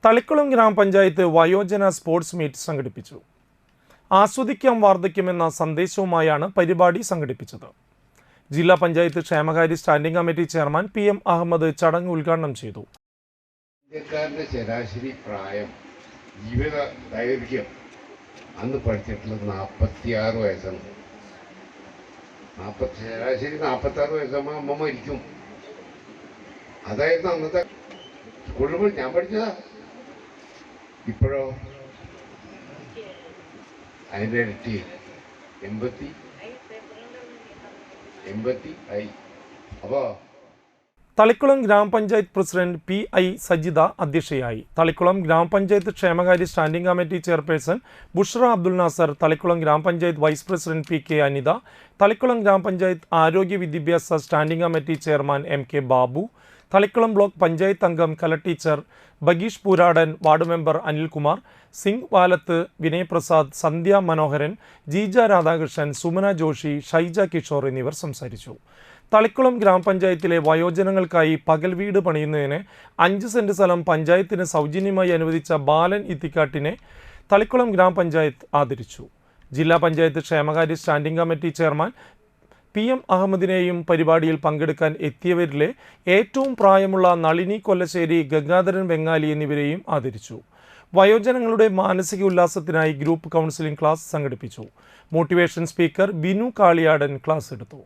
തളിക്കുളം ഗ്രാമപഞ്ചായത്ത് വയോജന sports meet സംഘടിപ്പിച്ചു. ആസ്വദിക്കാം വാർദ്ധക്യം എന്ന സന്ദേശവുമായാണ് പരിപാടി സംഘടിപ്പിച്ചത്. ജില്ലാ പഞ്ചായത്ത് ക്ഷേമകാര്യ standing committee chairman PM Ahammed ചടങ്ങ് ഉദ്ഘാടനം ചെയ്തു. ഇന്ത്യക്കാരുടെ ശരാശരി പ്രായം ജീവിത ദൈർഘ്യം അന്ന് പഠിച്ചിട്ടുള്ളത് 46 വയസ്സാണ്. ശരാശരി 46 വയസ്സാകുമ്പോൾ അമ്മ മരിക്കും. അതായിരുന്നു അന്നത്തെ സ്കൂളിൽ ഞാൻ പഠിച്ചതാ. ഇപ്പോഴോ അതിൻ്റെ ഇരട്ടി 80 ആയി. അപ്പോൾ തളിക്കുളം ഗ്രാമപഞ്ചായത്ത് പ്രസിഡന്റ് PI സജിത അധ്യക്ഷയായി. തളിക്കുളം ഗ്രാമപഞ്ചായത്ത് ക്ഷേമകാര്യ standing committee chairperson Bushra Abdul Nasar, Thalikkulam ഗ്രാമപഞ്ചായത്ത് vice president PK Anitha, Thalikkulam ഗ്രാമപഞ്ചായത്ത് ആരോഗ്യ വിദ്യാഭ്യാസ standing committee chairman MK Babu, Thalikkulam block panchayat അംഗം Kala teacher Bagheesh Pooradan, ward member Anilkumar, Singh Valath, Vinay Prasad, Sandhya Manoharan, Jeeja Radhakrishnan, Sumana Joshi, Shaija Kishore എന്നിവർ സംസാരിച്ചു. തളിക്കുളം ഗ്രാമപഞ്ചായത്തിലെ വയോജനങ്ങൾക്കായി പകൽ വീട് പണിയുന്നതിന് 5 സെന്റ് സ്ഥലം പഞ്ചായത്തിന് സൗജന്യമായി അനുവദിച്ച ബാലൻ ഇത്തിക്കാട്ടിനെ തളിക്കുളം ഗ്രാമപഞ്ചായത്ത് ആദരിച്ചു. ജില്ലാ പഞ്ചായത്ത് ക്ഷേമകാര്യ സ്റ്റാൻഡിംഗ് കമ്മിറ്റി ചെയർമാൻ PM അഹമ്മദിനെയും പരിപാടിയിൽ പങ്കെടുക്കാൻ എത്തിയവരിലെ ഏറ്റവും പ്രായമുള്ള നളിനി കൊല്ലശ്ശേരി, ഗംഗാധരൻ വെങ്ങാലി എന്നിവരെയും ആദരിച്ചു. വയോജനങ്ങളുടെ മാനസിക ഉല്ലാസത്തിനായി ഗ്രൂപ്പ് കൗൺസിലിംഗ് ക്ലാസ് സംഘടിപ്പിച്ചു. Motivation speaker Binu Kaliyadan class എടുത്തു.